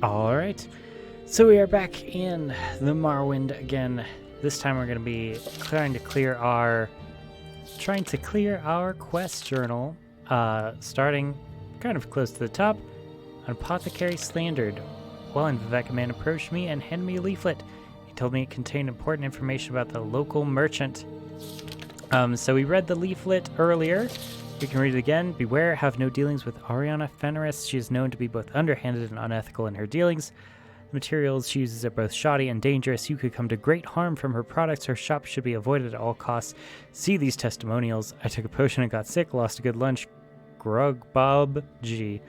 Alright, so we are back in the Morrowind again. This time we're going to be trying to clear our quest journal, starting kind of close to the top. Apothecary Slandered. Well, and Vivek, a man approached me and handed me a leaflet. He told me it contained important information about the local merchant. So we read the leaflet earlier. We can read it again. Beware, have no dealings with Ariana Fenris. She is known to be both underhanded and unethical in her dealings. The materials she uses are both shoddy and dangerous. You could come to great harm from her products. Her shop should be avoided at all costs. See these testimonials. I took a potion and got sick, lost a good lunch. Grug Bob G.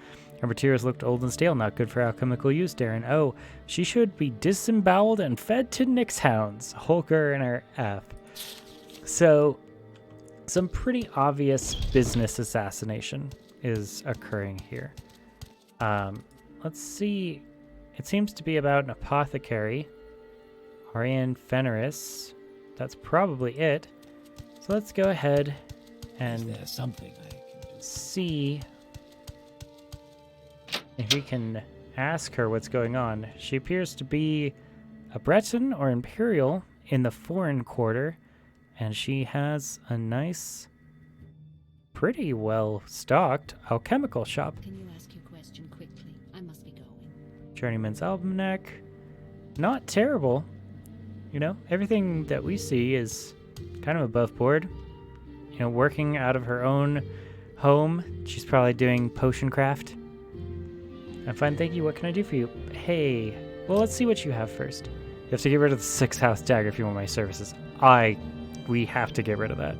Her materials looked old and stale, not good for alchemical use, Darren. Oh, she should be disemboweled and fed to Nyx hounds. Holker and her F. So, some pretty obvious business assassination is occurring here. Let's see. It seems to be about an apothecary. Ariane Fenris. That's probably it. So let's go ahead and something I can do? See if we can ask her what's going on. She appears to be a Breton or Imperial in the foreign quarter. And she has a nice, pretty well-stocked alchemical shop. Can you ask your question quickly? I must be going. Journeyman's Almanac. Not terrible. You know, everything that we see is kind of above board. You know, working out of her own home. She's probably doing potion craft. I'm fine, thank you. What can I do for you? Hey, well, let's see what you have first. You have to get rid of the 6th house dagger if you want my services. We have to get rid of that.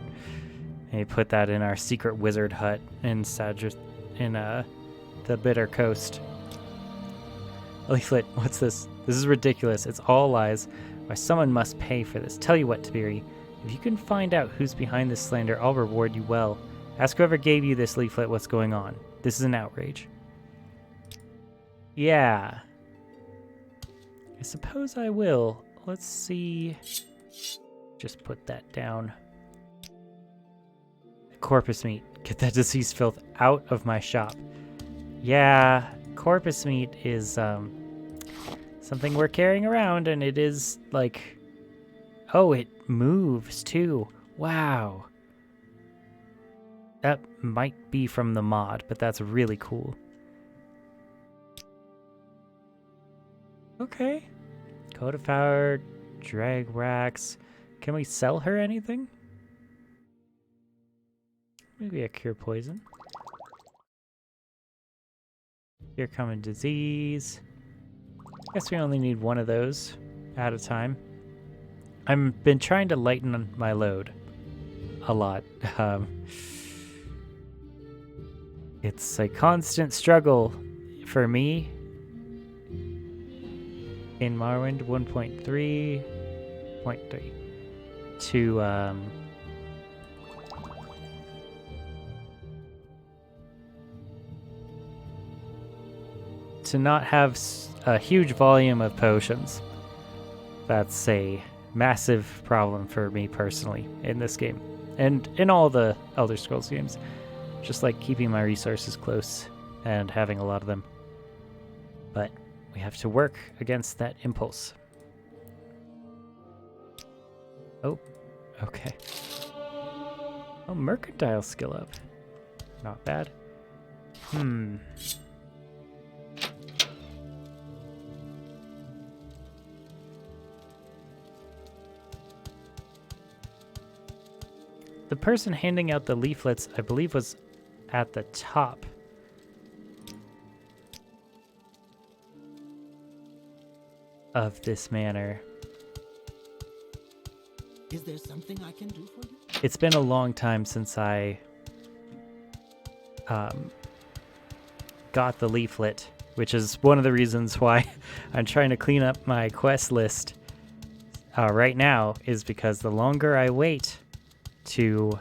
And you put that in our secret wizard hut in the Bitter Coast. Leaflet, what's this? This is ridiculous. It's all lies. Why, someone must pay for this. Tell you what, Tiberi. If you can find out who's behind this slander, I'll reward you well. Ask whoever gave you this leaflet what's going on. This is an outrage. Yeah. I suppose I will. Let's see. Just put that down. Corpus meat. Get that deceased filth out of my shop. Yeah, corpus meat is something we're carrying around, and it is like... Oh, it moves too. Wow. That might be from the mod, but that's really cool. Okay. Coat of power, drag racks. Can we sell her anything? Maybe a cure poison. Cure common disease. Guess we only need one of those at a time. I've been trying to lighten my load a lot. It's a constant struggle for me in Morrowind 1.3.3 to not have a huge volume of potions. That's a massive problem for me personally in this game and in all the Elder Scrolls games. Just like keeping my resources close and having a lot of them. But we have to work against that impulse. Oh, okay. Oh, mercantile skill up. Not bad. The person handing out the leaflets, I believe, was at the top. Of this manor. Is there something I can do for you? It's been a long time since I got the leaflet, which is one of the reasons why I'm trying to clean up my quest list right now, is because the longer I wait to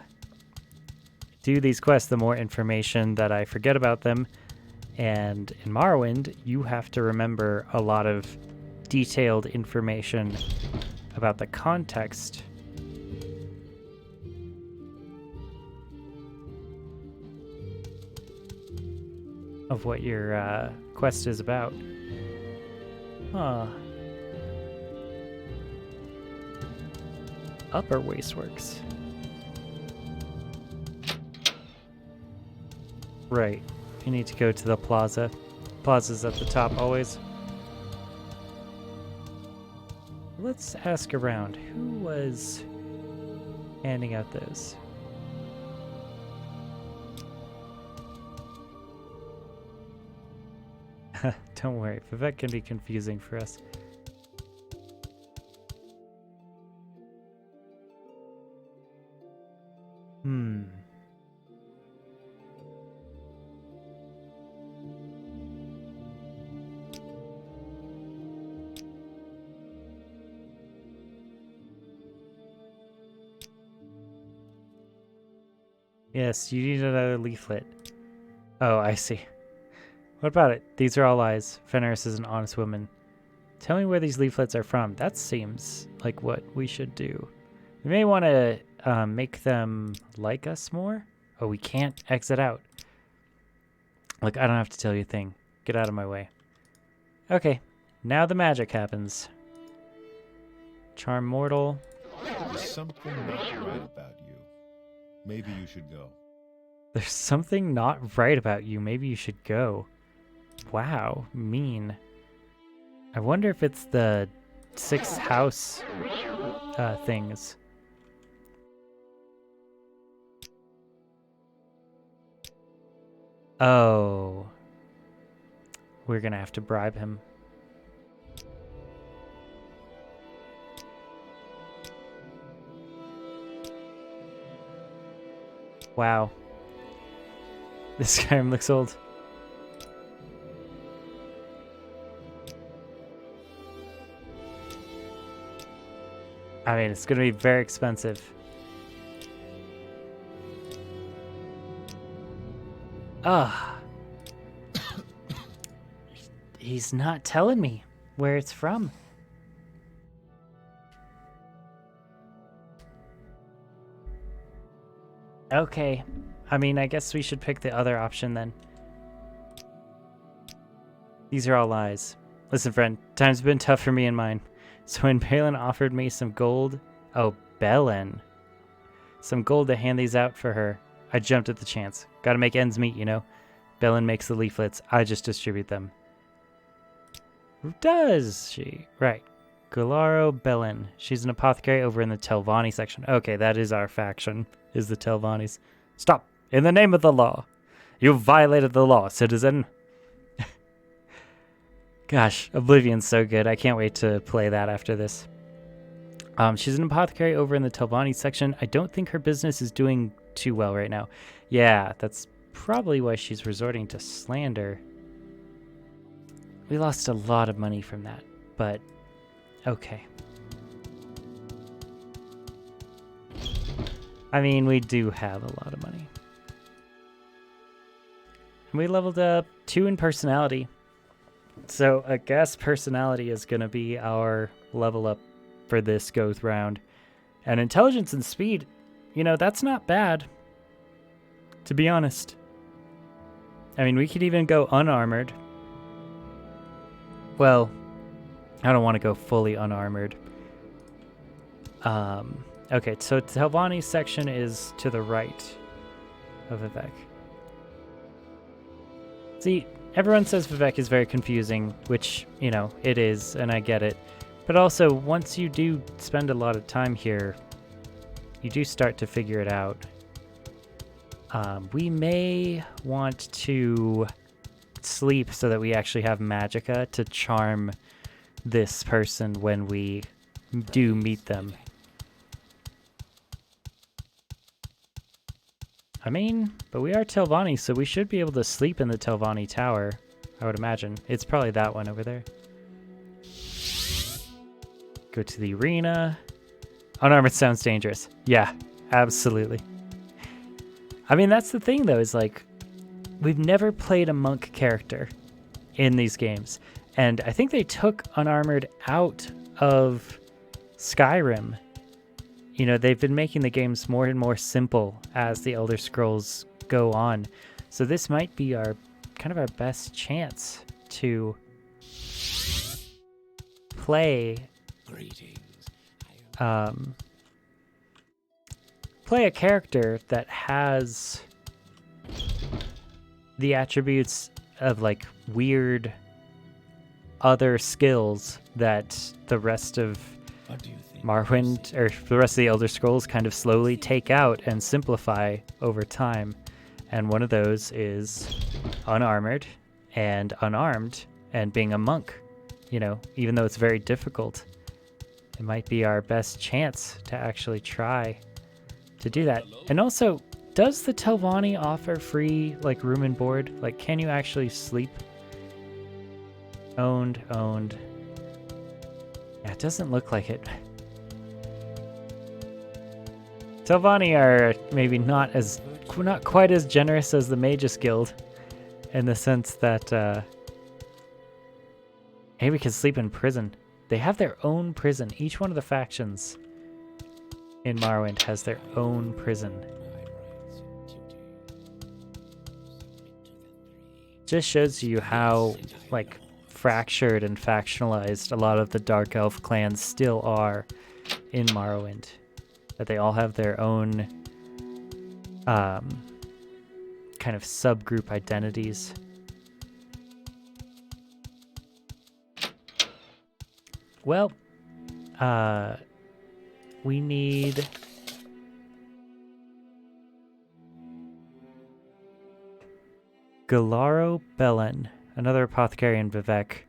do these quests, the more information that I forget about them. And in Morrowind, you have to remember a lot of detailed information about the context of what your quest is about. Huh. Upper Wasteworks. Right. You need to go to the plaza. Plaza's at the top always. Let's ask around. Who was handing out those? Don't worry, Vivek can be confusing for us. Yes, you need another leaflet. Oh, I see. What about it? These are all lies. Fenris is an honest woman. Tell me where these leaflets are from. That seems like what we should do. We may want to make them like us more. Oh, we can't exit out. Look, I don't have to tell you a thing. Get out of my way. Okay, now the magic happens. Charm mortal. There's something not right about you. Maybe you should go. There's something not right about you. Maybe you should go. Wow, mean. I wonder if it's the 6th house things. Oh. We're gonna have to bribe him. Wow. This Skyrim looks old. I mean, it's going to be very expensive. Ah. He's not telling me where it's from. Okay. I mean, I guess we should pick the other option then. These are all lies. Listen, friend, time's been tough for me and mine. So when Balin offered me some gold... Oh, Balin. Some gold to hand these out for her, I jumped at the chance. Gotta make ends meet, you know? Balin makes the leaflets. I just distribute them. Does she? Right. Galaro Balin. She's an apothecary over in the Telvanni section. Okay, that is our faction, is the Telvannis. Stop! In the name of the law! You violated the law, citizen! Gosh, Oblivion's so good. I can't wait to play that after this. She's an apothecary over in the Telvanni section. I don't think her business is doing too well right now. Yeah, that's probably why she's resorting to slander. We lost a lot of money from that, but okay. I mean, we do have a lot of money. And we leveled up 2 in personality. So I guess personality is going to be our level up for this go round. And intelligence and speed, you know, that's not bad, to be honest. I mean, we could even go unarmored. Well, I don't want to go fully unarmored. Okay, so Telvanni's section is to the right of Vivek. See, everyone says Vivek is very confusing, which, you know, it is, and I get it. But also, once you do spend a lot of time here, you do start to figure it out. We may want to sleep so that we actually have magicka to charm this person when we do meet them. I mean, but we are Telvanni, so we should be able to sleep in the Telvanni tower, I would imagine. It's probably that one over there. Go to the arena. Unarmored sounds dangerous. Yeah, absolutely. I mean, that's the thing, though, is like, we've never played a monk character in these games. And I think they took unarmored out of Skyrim. You know, they've been making the games more and more simple as the Elder Scrolls go on. So this might be our kind of our best chance to play Greetings. play a character that has the attributes of like weird other skills that the rest of What do you think? Morrowind, or the rest of the Elder Scrolls, kind of slowly take out and simplify over time. And one of those is unarmored and unarmed and being a monk. You know, even though it's very difficult, it might be our best chance to actually try to do that. And also, does the Telvanni offer free, like, room and board? Like, can you actually sleep? Owned. Yeah, it doesn't look like it. Telvanni are maybe not quite as generous as the Magus Guild, in the sense that maybe we can sleep in prison. They have their own prison. Each one of the factions in Morrowind has their own prison. Just shows you how, like, fractured and factionalized a lot of the Dark Elf clans still are in Morrowind. That they all have their own kind of subgroup identities. Well, we need Galaro Belen, another apothecary in Vivek.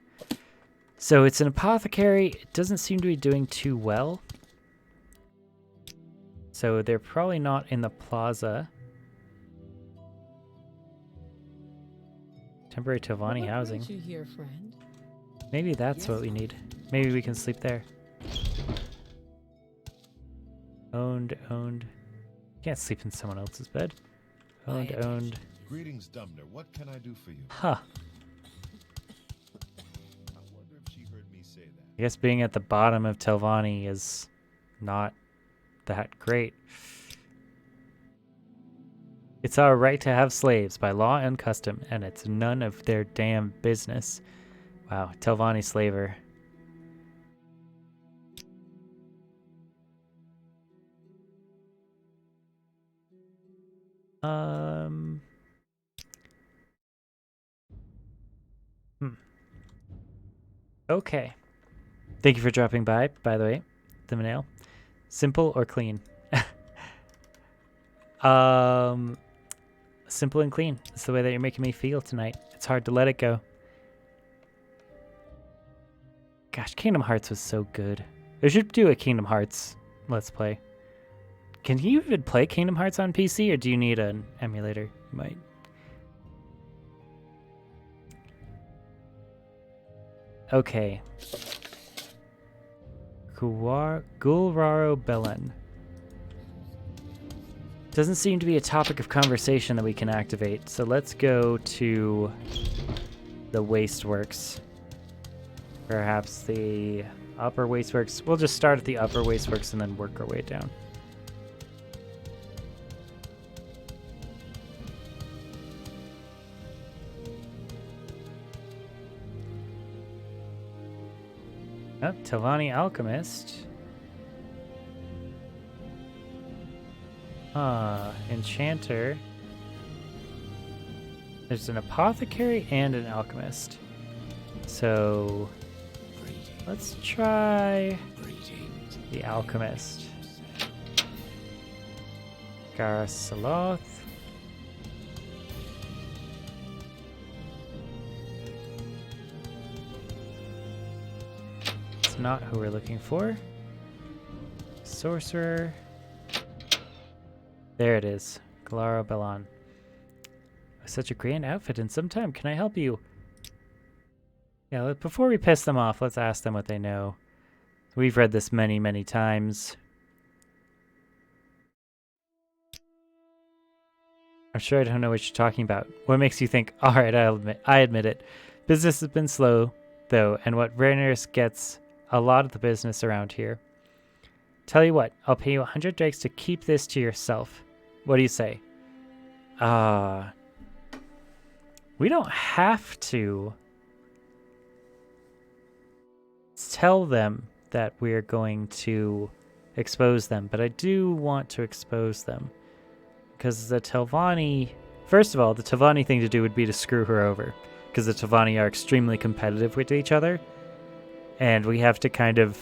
So it's an apothecary. It doesn't seem to be doing too well. So they're probably not in the plaza. Temporary Telvanni housing. You here, friend? Maybe that's what we need. Maybe we can sleep there. Owned. Can't sleep in someone else's bed. Owned. Greetings, Dumner. What can I do for you? Huh. I wonder if she heard me say that. I guess being at the bottom of Telvanni is not that great. It's our right to have slaves by law and custom, and it's none of their damn business. Wow, Telvanni slaver. Okay. Thank you for dropping by the way, the mail. Simple or clean? Simple and clean. It's the way that you're making me feel tonight. It's hard to let it go. Gosh, Kingdom Hearts was so good. I should do a Kingdom Hearts Let's Play. Can you even play Kingdom Hearts on PC, or do you need an emulator? You might. Okay. Gulraro Belen. Doesn't seem to be a topic of conversation that we can activate, so let's go to the Wasteworks. Perhaps the Upper Wasteworks. We'll just start at the Upper Wasteworks and then work our way down. Oh, Telvanni Alchemist. Enchanter. There's an apothecary and an alchemist. So let's try the alchemist. Garasaloth. It's not who we're looking for. Sorcerer. There it is. Galaro Belen. Such a grand outfit in some time. Can I help you? Yeah, before we piss them off, let's ask them what they know. We've read this many, many times. I'm sure I don't know what you're talking about. What makes you think, alright, I admit it. Business has been slow, though, and what Rainer's gets a lot of the business around here. Tell you what, I'll pay you 100 drakes to keep this to yourself. What do you say? We don't have to tell them that we're going to expose them, but I do want to expose them. Because the Telvanni... First of all, the Telvanni thing to do would be to screw her over. Because the Telvanni are extremely competitive with each other. And we have to kind of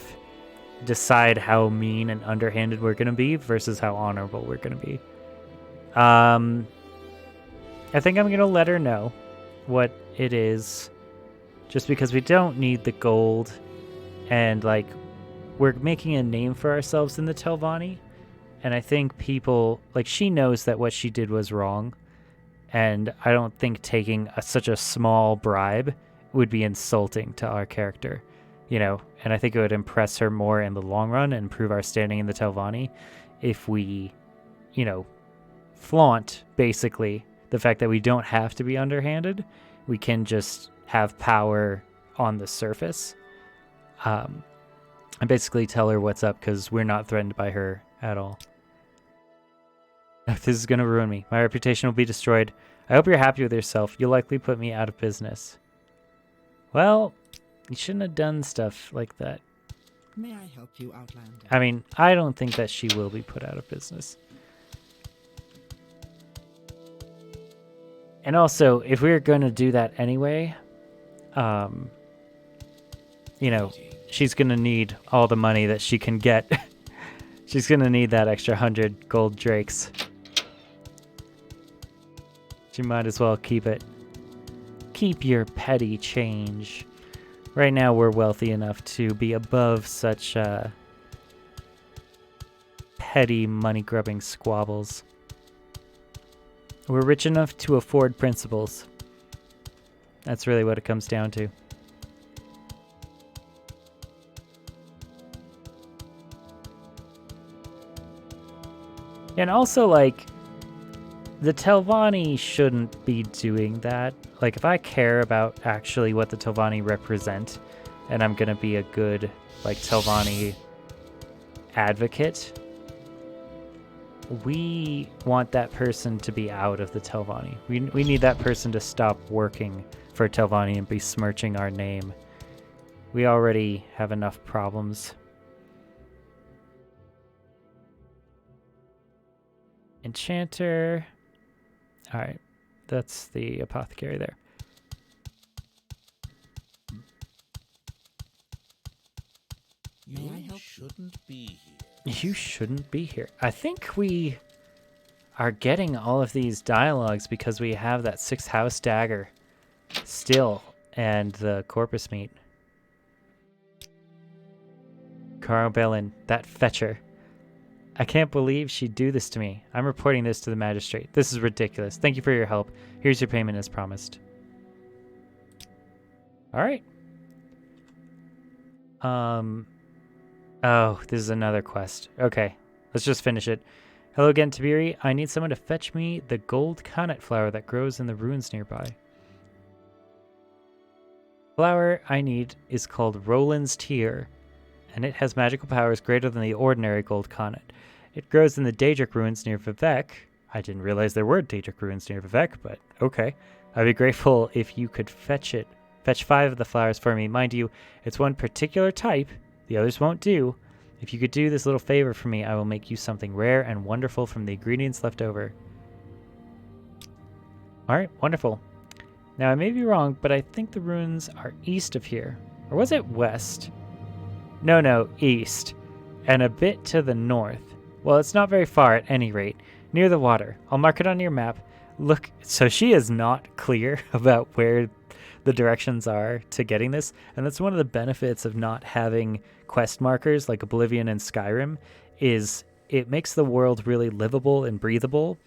decide how mean and underhanded we're going to be versus how honorable we're going to be. I think I'm going to let her know what it is. Just because we don't need the gold. And, like, we're making a name for ourselves in the Telvanni. And I think people, like, she knows that what she did was wrong. And I don't think taking such a small bribe would be insulting to our character, you know. And I think it would impress her more in the long run and improve our standing in the Telvanni if we, you know, flaunt, basically, the fact that we don't have to be underhanded. We can just have power on the surface. And basically tell her what's up because we're not threatened by her at all. This is going to ruin me. My reputation will be destroyed. I hope you're happy with yourself. You'll likely put me out of business. Well, you shouldn't have done stuff like that. May I help you, Outlander? I mean, I don't think that she will be put out of business. And also, if we were going to do that anyway, you know, she's going to need all the money that she can get. She's going to need that extra 100 gold drakes. She might as well keep it. Keep your petty change. Right now we're wealthy enough to be above such petty money-grubbing squabbles. We're rich enough to afford principles. That's really what it comes down to. And also, like, the Telvanni shouldn't be doing that. Like, if I care about actually what the Telvanni represent, and I'm gonna be a good, like, Telvanni advocate, we want that person to be out of the Telvanni. We need that person to stop working for Telvanni and besmirching our name. We already have enough problems. Enchanter. Alright, that's the apothecary there. You shouldn't be here. You shouldn't be here. I think we are getting all of these dialogues because we have that 6th house dagger still and the corpus meat. Carl Bellin, that fetcher. I can't believe she'd do this to me. I'm reporting this to the magistrate. This is ridiculous. Thank you for your help. Here's your payment as promised. Alright. Oh, this is another quest. Okay, let's just finish it. Hello again, Tiberi. I need someone to fetch me the gold connet flower that grows in the ruins nearby. Flower I need is called Rolands tear, and it has magical powers greater than the ordinary gold connet. It grows in the Daedric ruins near Vivec. I didn't realize there were Daedric ruins near Vivec, but okay. I'd be grateful if you could fetch it. Fetch 5 of the flowers for me. Mind you, it's one particular type. The others won't do. If you could do this little favor for me, I will make you something rare and wonderful from the ingredients left over. Alright, wonderful. Now, I may be wrong, but I think the ruins are east of here. Or was it west? No, east. And a bit to the north. Well, it's not very far at any rate. Near the water. I'll mark it on your map. Look, so she is not clear about where the directions are to getting this, and that's one of the benefits of not having quest markers like Oblivion and Skyrim, is it makes the world really livable and breathable,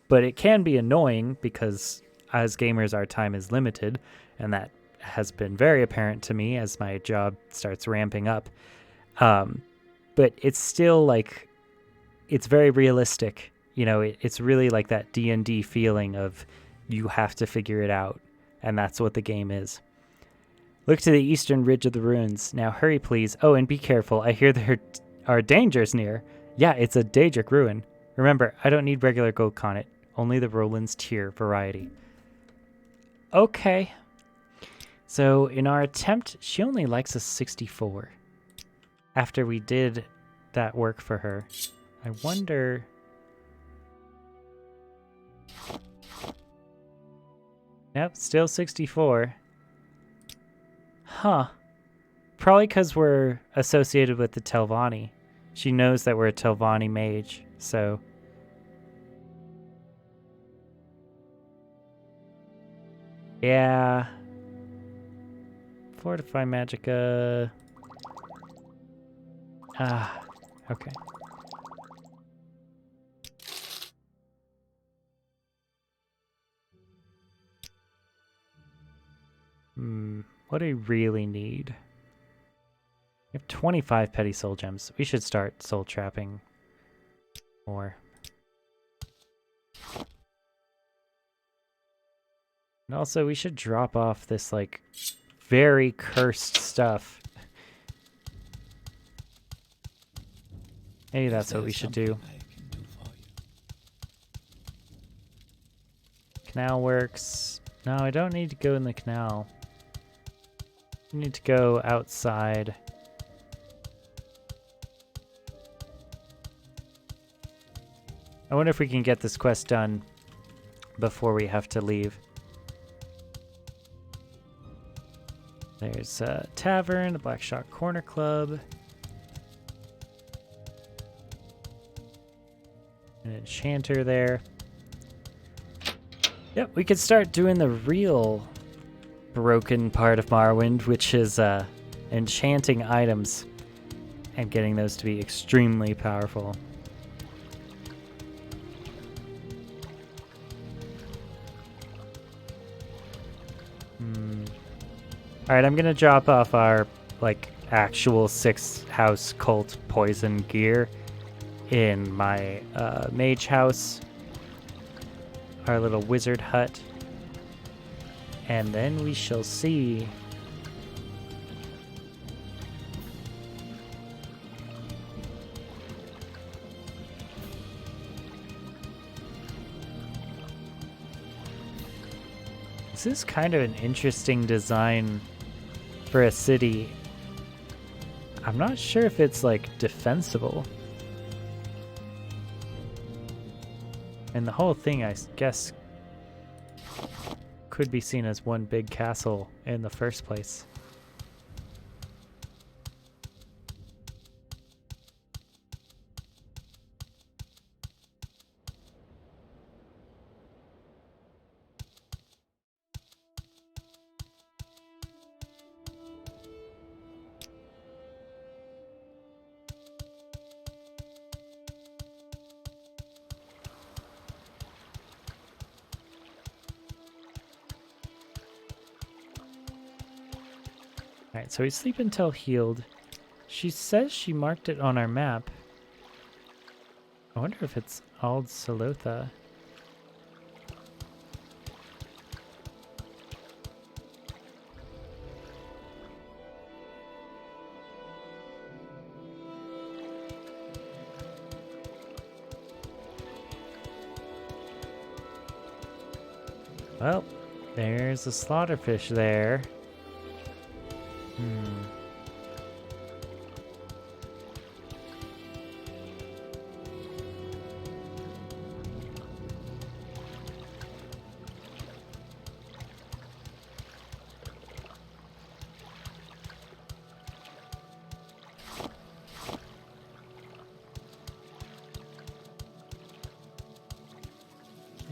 but it can be annoying because as gamers our time is limited, and that has been very apparent to me as my job starts ramping up. But it's still like, it's very realistic, you know. It's really like that D&D feeling of you have to figure it out. And that's what the game is. Look to the eastern ridge of the ruins. Now hurry, please. Oh, and be careful. I hear there are dangers near. Yeah, it's a Daedric ruin. Remember, I don't need regular gold connet. Only the Rolands tier variety. Okay. So in our attempt, she only likes a 64. After we did that work for her. I wonder... Yep, still 64. Huh. Probably because we're associated with the Telvanni. She knows that we're a Telvanni mage, so... Yeah. Fortify Magicka. Ah, okay. What do I really need? We have 25 petty soul gems. We should start soul trapping more. And also, we should drop off this, like, very cursed stuff. Maybe that's what we should do. Canal works. No, I don't need to go in the canal. I need to go outside. I wonder if we can get this quest done before we have to leave. There's a tavern, a Black Shot Corner Club. An enchanter there. Yep, we could start doing the real broken part of Morrowind, which is enchanting items and getting those to be extremely powerful. Alright, I'm gonna drop off our, like, actual 6-house cult poison gear in my mage house. Our little wizard hut. And then we shall see. This is kind of an interesting design for a city. I'm not sure if it's, like, defensible. And the whole thing, I guess, could be seen as one big castle in the first place. Alright, so we sleep until healed. She says she marked it on our map. I wonder if it's Ald Salotha. Well, there's a slaughterfish there.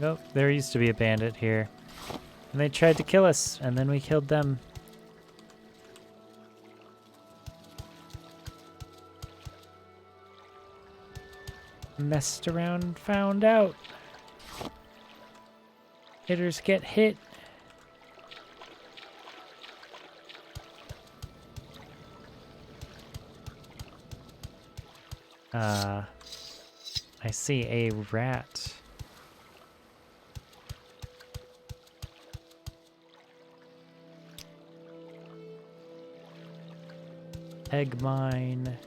Oh, there used to be a bandit here. And they tried to kill us, and then we killed them. Messed around, found out. Hitters get hit. I see a rat. Egg mine.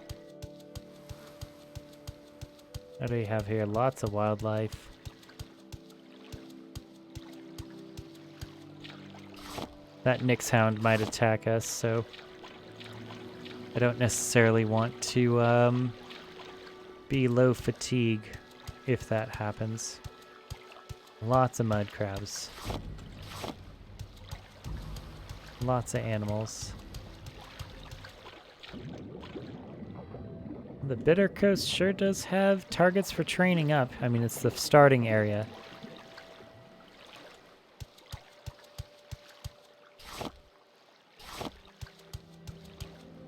What do we have here? Lots of wildlife. that Nyx hound might attack us, so I don't necessarily want to be low fatigue if that happens. Lots of mud crabs. Lots of animals. The Bitter Coast sure does have targets for training up. I mean, it's the starting area.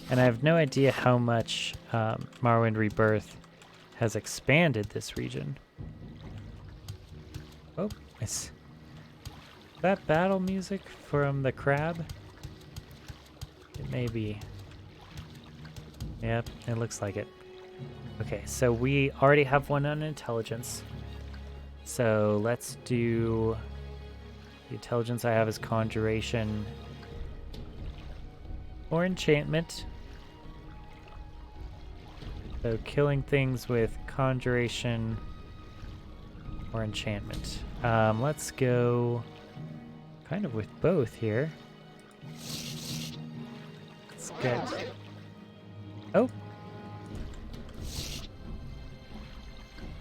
And I have no idea how much Morrowind Rebirth has expanded this region. Oh, is that battle music from the crab? It may be. Yep, it looks like it. Okay, so we already have one on intelligence. So let's do... The intelligence I have is conjuration or enchantment. So killing things with conjuration or enchantment. Let's go kind of with both here. Let's get... Oh!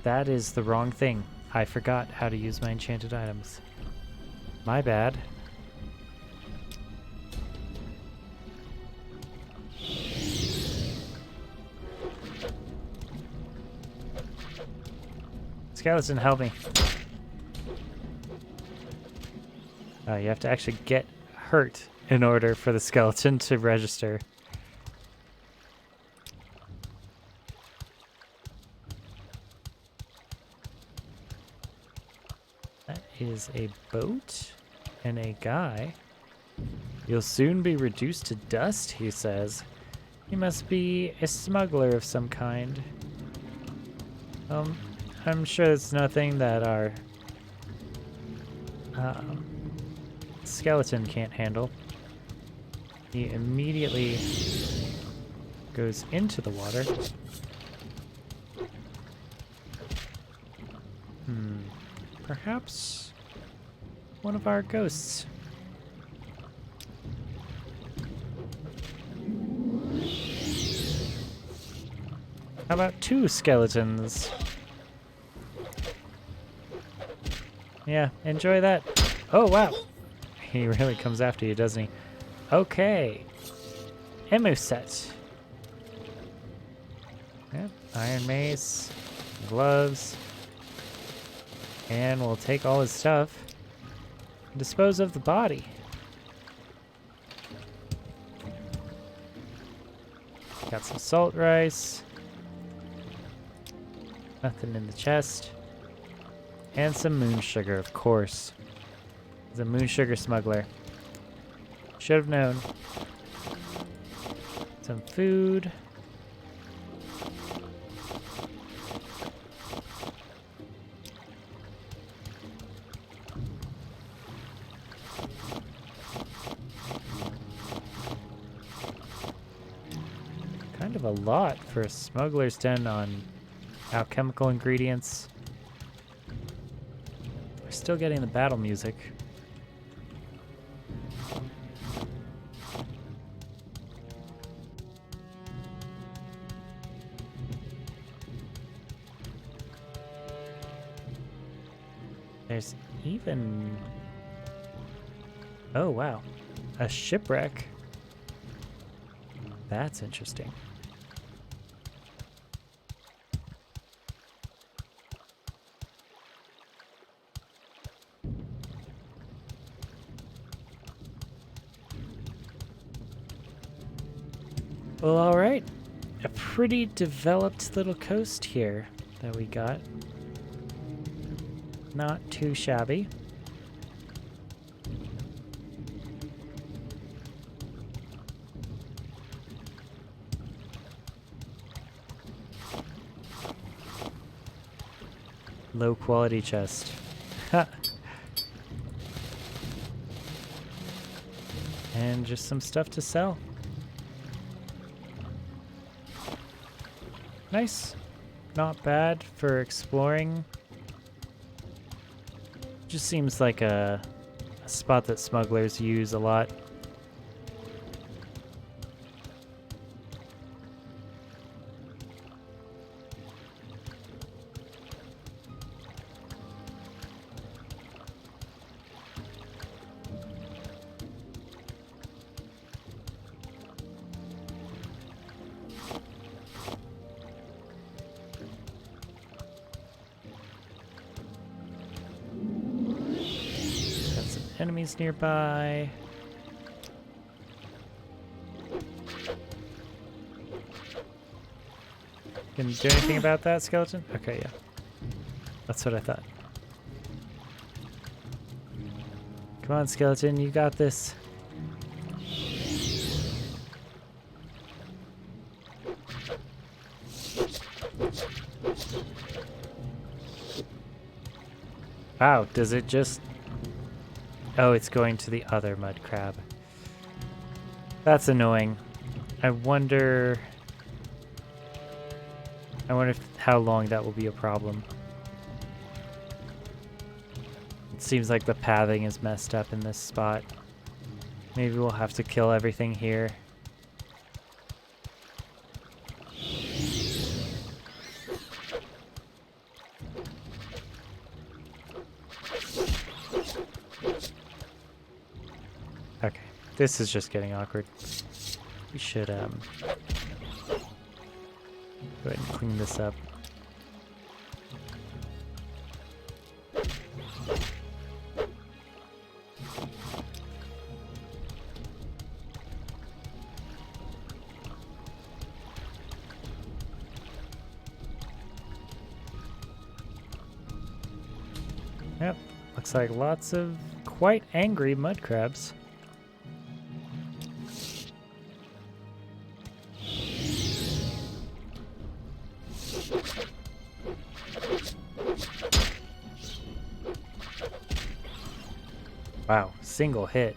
That is the wrong thing. I forgot how to use my enchanted items. My bad. Skeleton, help me. You have to actually get hurt in order for the skeleton to register. That is a boat and a guy. You'll soon be reduced to dust, he says. He must be a smuggler of some kind. I'm sure it's nothing that our skeleton can't handle. He immediately goes into the water. Perhaps one of our ghosts. How about two skeletons? Yeah, enjoy that. Oh, wow. He really comes after you, doesn't he? Okay. Emu set. Yep, iron mace, gloves, and we'll take all his stuff and dispose of the body. Got some salt rice. Nothing in the chest. And some moon sugar, of course. He's a moon sugar smuggler. Should have known. Some food. Kind of a lot for a smuggler's den on alchemical ingredients. We're still getting the battle music. There's even... Oh, wow. A shipwreck. That's interesting. Well, alright. A pretty developed little coast here that we got. Not too shabby. Low quality chest. Ha! And just some stuff to sell. Nice. Not bad for exploring. Just seems like a spot that smugglers use a lot. enemies nearby. Can you do anything about that, skeleton? Okay, yeah. That's what I thought. Come on, skeleton, you got this. Wow, does it just... Oh, it's going to the other mud crab. That's annoying. I wonder how long that will be a problem. It seems like the pathing is messed up in this spot. Maybe we'll have to kill everything here. Okay, this is just getting awkward. We should go ahead and clean this up. Yep, looks like lots of quite angry mud crabs. Wow, single hit.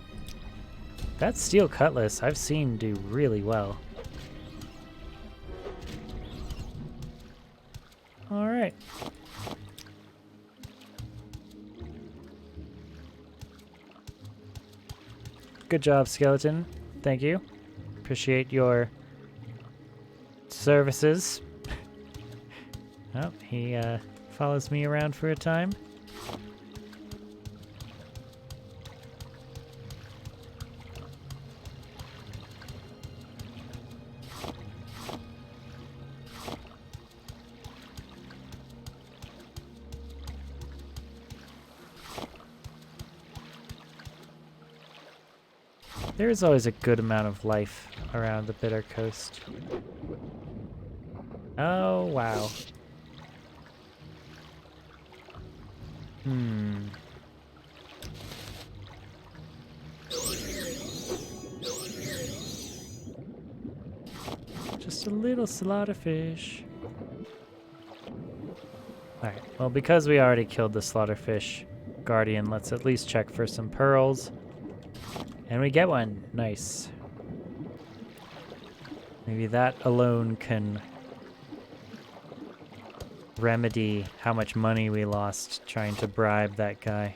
That steel cutlass I've seen do really well. All right. Good job, skeleton. Thank you. Appreciate your services. Oh, he follows me around for a time. There is always a good amount of life around the Bitter Coast. Oh, wow. Just a little slaughterfish. Alright, well, because we already killed the slaughterfish guardian, let's at least check for some pearls. And we get one. Nice. Maybe that alone can remedy how much money we lost trying to bribe that guy.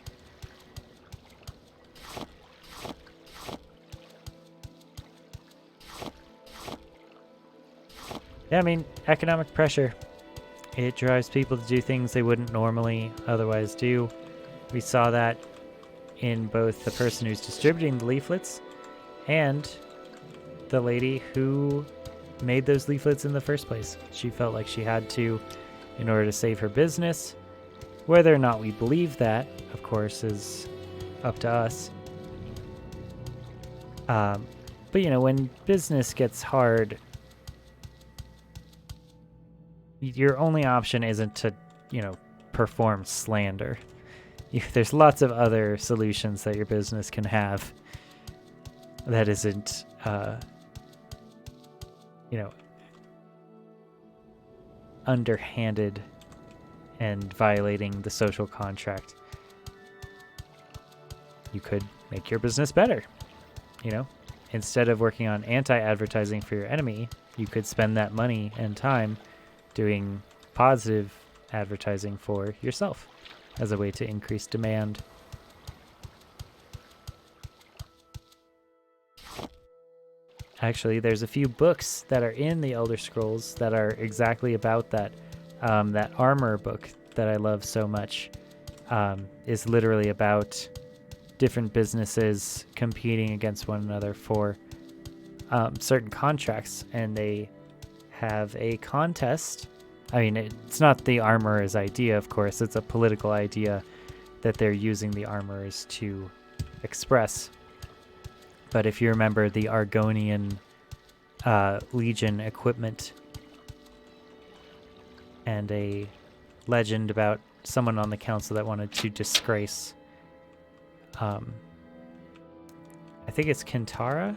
Yeah, I mean, economic pressure. It drives people to do things they wouldn't normally otherwise do. We saw that in both the person who's distributing the leaflets and the lady who made those leaflets in the first place. She felt like she had to in order to save her business. Whether or not we believe that, of course, is up to us. But, you know, when business gets hard, your only option isn't to, you know, perform slander. There's lots of other solutions that your business can have that isn't, you know, underhanded and violating the social contract. You could make your business better, you know? Instead of working on anti-advertising for your enemy, you could spend that money and time doing positive advertising for yourself as a way to increase demand. Actually, there's a few books that are in the Elder Scrolls that are exactly about that. That armor book that I love so much is literally about different businesses competing against one another for certain contracts, and they have a contest. I mean, it's not the armorer's idea, of course. It's a political idea that they're using the armorers to express. But if you remember the Argonian Legion equipment and a legend about someone on the council that wanted to disgrace, I think it's Kintara?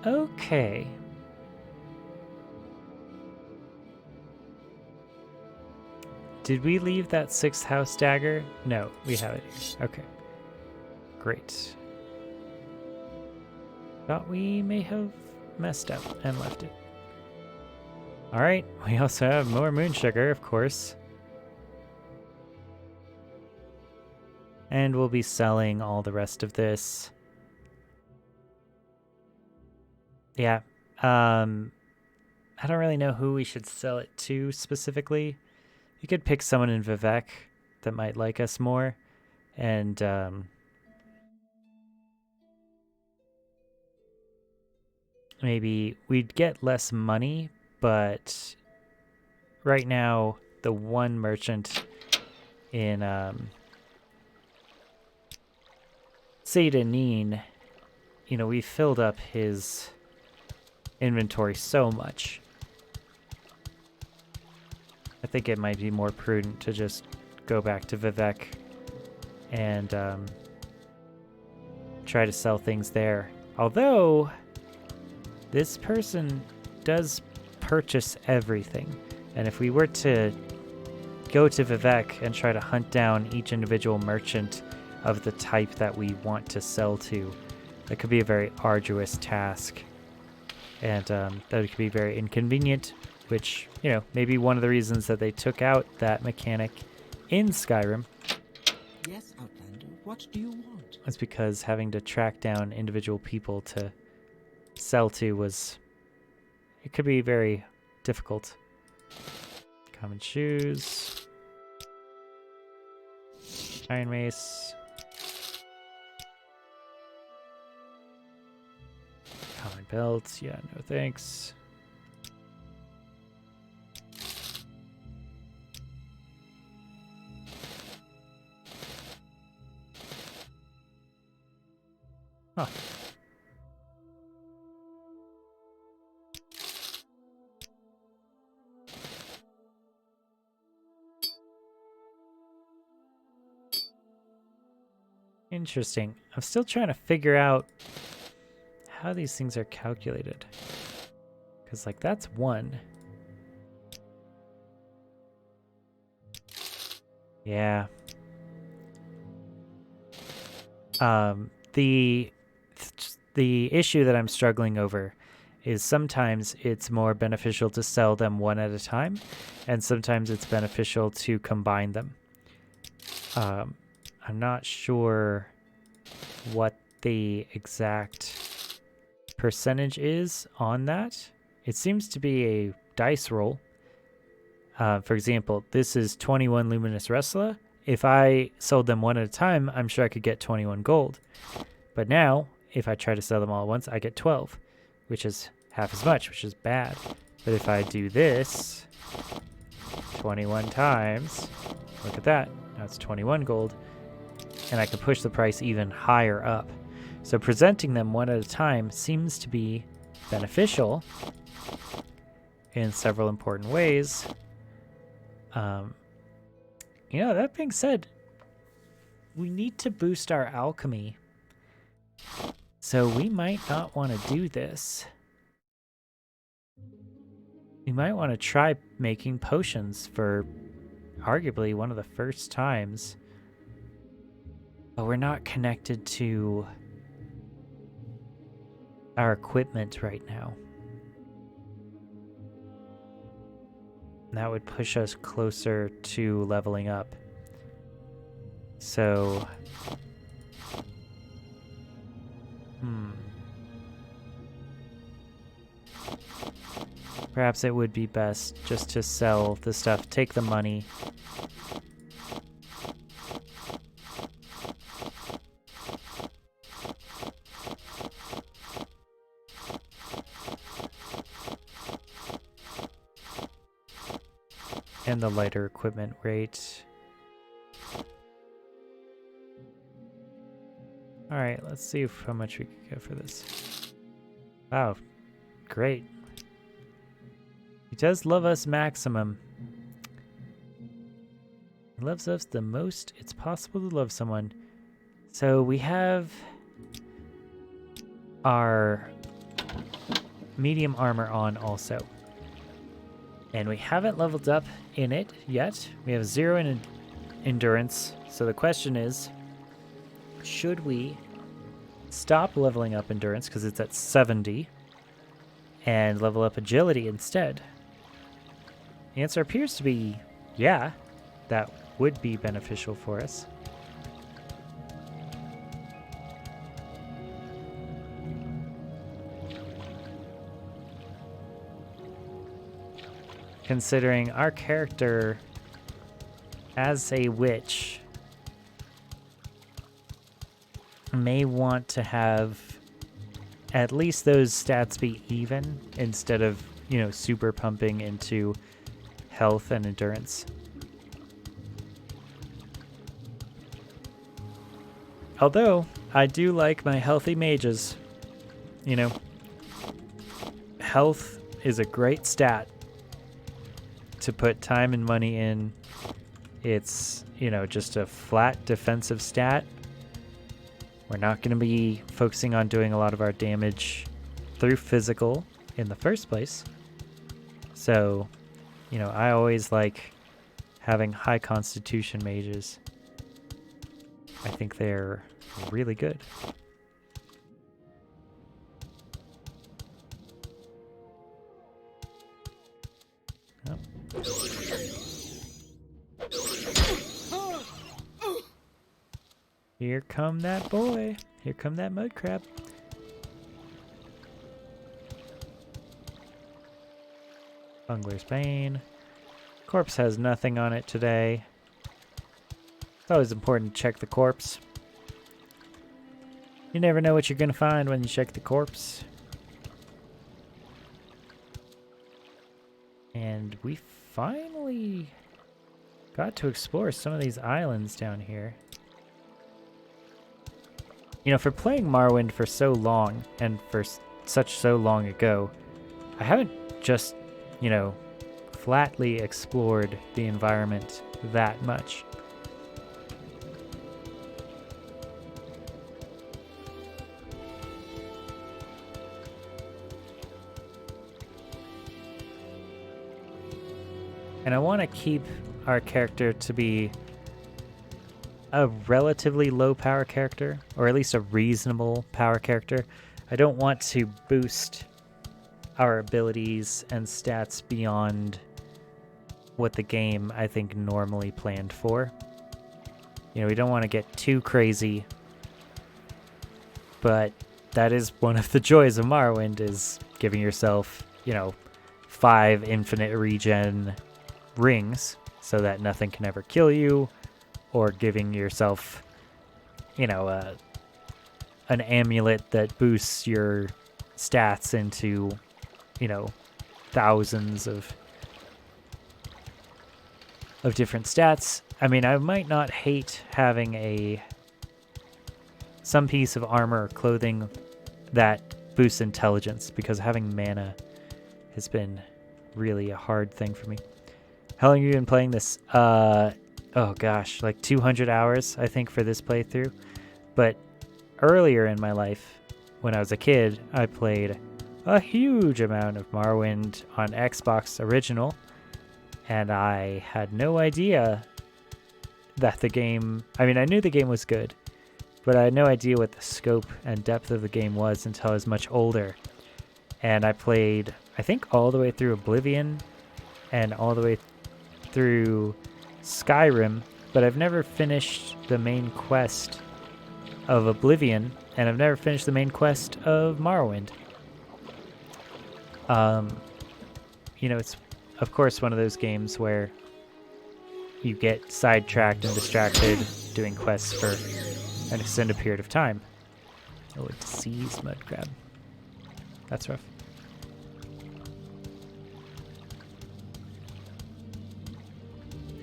Okay. Did we leave that 6th house dagger? No, we have it here. Okay. Great. Thought we may have messed up and left it. Alright, we also have more moon sugar, of course. And we'll be selling all the rest of this. Yeah. I don't really know who we should sell it to specifically. You could pick someone in Vivek that might like us more. And maybe we'd get less money, but right now the one merchant in Seydanine, you know, we filled up his inventory so much. I think it might be more prudent to just go back to Vivek and try to sell things there. Although this person does purchase everything, and if we were to go to Vivek and try to hunt down each individual merchant of the type that we want to sell to, that could be a very arduous task, and that could be very inconvenient, which, you know, maybe one of the reasons that they took out that mechanic in Skyrim Yes, Outlander, what do you want? was because having to track down individual people to sell to was, it could be very difficult. Common shoes, iron mace, common belts, yeah, no thanks. Huh. Interesting. I'm still trying to figure out how these things are calculated. Because, like, that's 1. Yeah. The issue that I'm struggling over is sometimes it's more beneficial to sell them one at a time, and sometimes it's beneficial to combine them. I'm not sure what the exact percentage is on that. It seems to be a dice roll. For example, this is 21 Luminous Wrestler. If I sold them one at a time, I'm sure I could get 21 gold. But now, if I try to sell them all at once, I get 12, which is half as much, which is bad. But if I do this 21 times, look at that. Now it's 21 gold. And I can push the price even higher up. So presenting them one at a time seems to be beneficial in several important ways. You know, that being said, we need to boost our alchemy. So we might not want to do this. We might want to try making potions for arguably one of the first times. But we're not connected to our equipment right now. That would push us closer to leveling up. So, perhaps it would be best just to sell the stuff, take the money, and the lighter equipment rate. Alright, let's see how much we can get for this. Wow, great. He does love us maximum. He loves us the most it's possible to love someone. So we have our medium armor on also. And we haven't leveled up in it yet. We have 0 in endurance. So the question is, should we stop leveling up endurance because it's at 70 and level up agility instead? The answer appears to be yeah, that would be beneficial for us. Considering our character as a witch may want to have at least those stats be even instead of, you know, super pumping into health and endurance. Although, I do like my healthy mages. You know, health is a great stat to put time and money in. It's, you know, just a flat defensive stat. We're not going to be focusing on doing a lot of our damage through physical in the first place. So, you know, I always like having high constitution mages. I think they're really good. Oh. Here come that boy. Here come that mud crab. Bungler's Bane. Corpse has nothing on it today. It's always important to check the corpse. You never know what you're going to find when you check the corpse. And we finally got to explore some of these islands down here. You know, for playing Morrowind for so long, and for so long ago, I haven't just, you know, flatly explored the environment that much. And I want to keep our character to be a relatively low power character, or at least a reasonable power character. I don't want to boost our abilities and stats beyond what the game, I think, normally planned for. You know, we don't want to get too crazy, but that is one of the joys of Morrowind, is giving yourself, you know, 5 infinite regen rings so that nothing can ever kill you, or giving yourself, you know, an amulet that boosts your stats into, you know, thousands of different stats. I mean, I might not hate having some piece of armor or clothing that boosts intelligence, because having mana has been really a hard thing for me. How long have you been playing this? Oh gosh, like 200 hours, I think, for this playthrough. But earlier in my life, when I was a kid, I played a huge amount of Morrowind on Xbox Original, and I had no idea that the game... I mean, I knew the game was good, but I had no idea what the scope and depth of the game was until I was much older. And I played, I think, all the way through Oblivion and all the way through Skyrim, but I've never finished the main quest of Oblivion, and I've never finished the main quest of Morrowind. You know, it's of course one of those games where you get sidetracked and distracted doing quests for an extended period of time. Oh, a diseased mud crab. That's rough.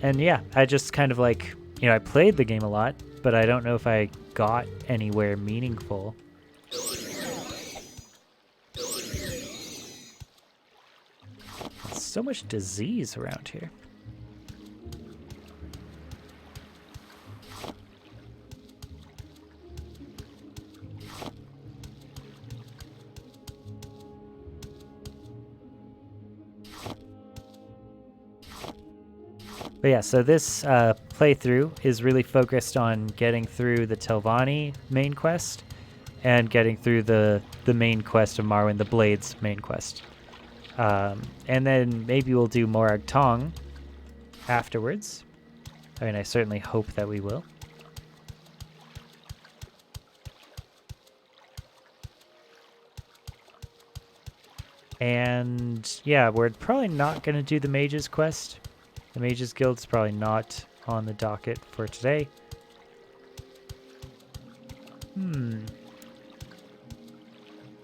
And yeah, I just kind of like, you know, I played the game a lot, but I don't know if I got anywhere meaningful. There's so much disease around here. But yeah, so this playthrough is really focused on getting through the Telvanni main quest and getting through the main quest of Morrowind, the Blades main quest. And then maybe we'll do Morag Tong afterwards. I mean, I certainly hope that we will. And yeah, we're probably not going to do the Mage's quest. The Mage's Guild's probably not on the docket for today.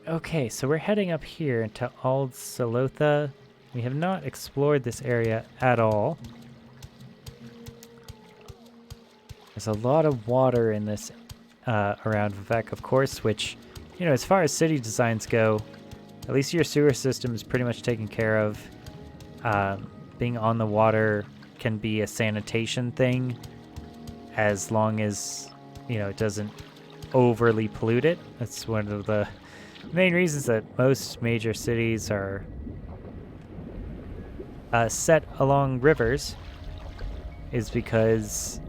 Okay, so we're heading up here into Ald Salotha. We have not explored this area at all. There's a lot of water in this around Vivec, of course, which, you know, as far as city designs go, at least your sewer system is pretty much taken care of. Being on the water can be a sanitation thing as long as, you know, it doesn't overly pollute it. That's one of the main reasons that most major cities are set along rivers, is because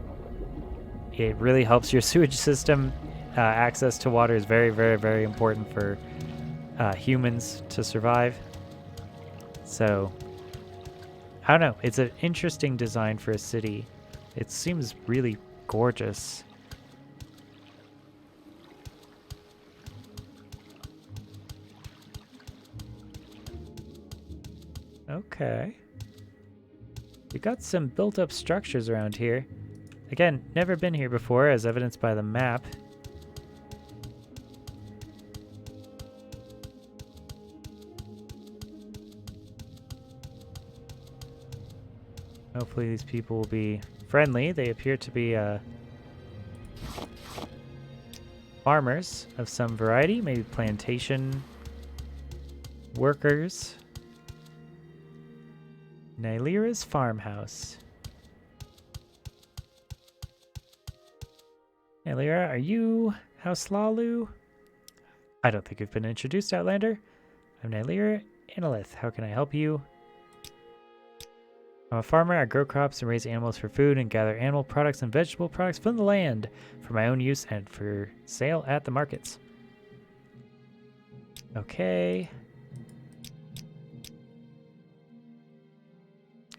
it really helps your sewage system. Access to water is very, very, very important for humans to survive. So I don't know. It's an interesting design for a city. It seems really gorgeous. Okay. We got some built-up structures around here. Again, never been here before, as evidenced by the map. Hopefully these people will be friendly. They appear to be farmers of some variety, maybe plantation workers. Nylira's farmhouse. Nylira, are you Houslalu? I don't think you've been introduced, Outlander. I'm Nylira Inalith. How can I help you? I'm a farmer. I grow crops and raise animals for food and gather animal products and vegetable products from the land for my own use and for sale at the markets. Okay.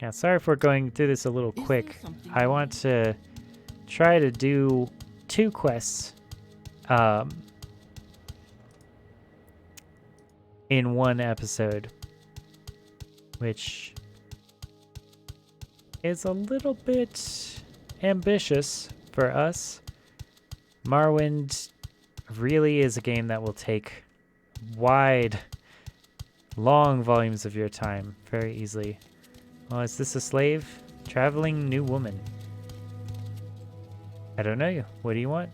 Yeah, sorry if we're going through this a little quick. I want to try to do 2 quests in one episode, which is a little bit ambitious for us. Morrowind really is a game that will take long volumes of your time very easily. Oh, is this a slave? Traveling new woman. I don't know you. What do you want?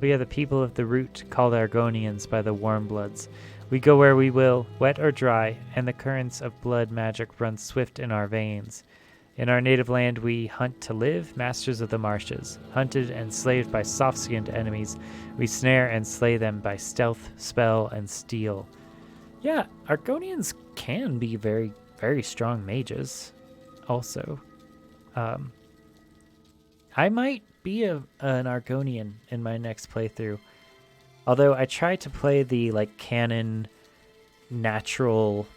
We are the people of the root, called Argonians by the Warmbloods. We go where we will, wet or dry, and the currents of blood magic run swift in our veins. In our native land we hunt to live, masters of the marshes. Hunted and slaved by soft-skinned enemies, we snare and slay them by stealth, spell, and steel. Yeah, Argonians can be very, very strong mages also. I might be an Argonian in my next playthrough. Although I try to play the canon natural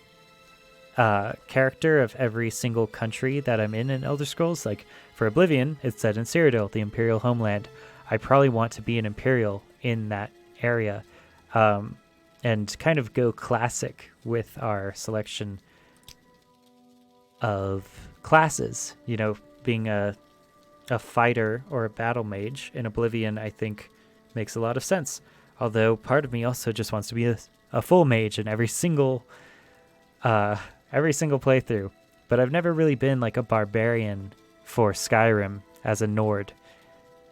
character of every single country that I'm in Elder Scrolls. Like for Oblivion, it's set in Cyrodiil, the Imperial homeland. I probably want to be an Imperial in that area, and kind of go classic with our selection of classes. You know, being a fighter or a battle mage in Oblivion, I think makes a lot of sense. Although part of me also just wants to be a full mage in every single playthrough. But I've never really been like a barbarian for Skyrim as a Nord.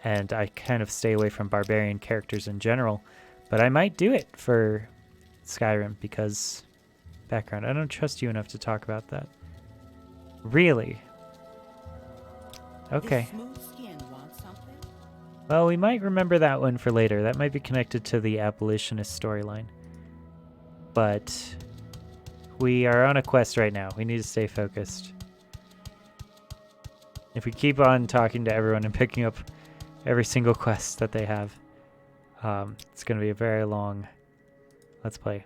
and I kind of stay away from barbarian characters in general. But I might do it for Skyrim because background. I don't trust you enough to talk about that. Really? Okay. Smooth skin wants something? Well, we might remember that one for later. That might be connected to the abolitionist storyline. But we are on a quest right now. We need to stay focused. If we keep on talking to everyone and picking up every single quest that they have, it's going to be a very long Let's Play.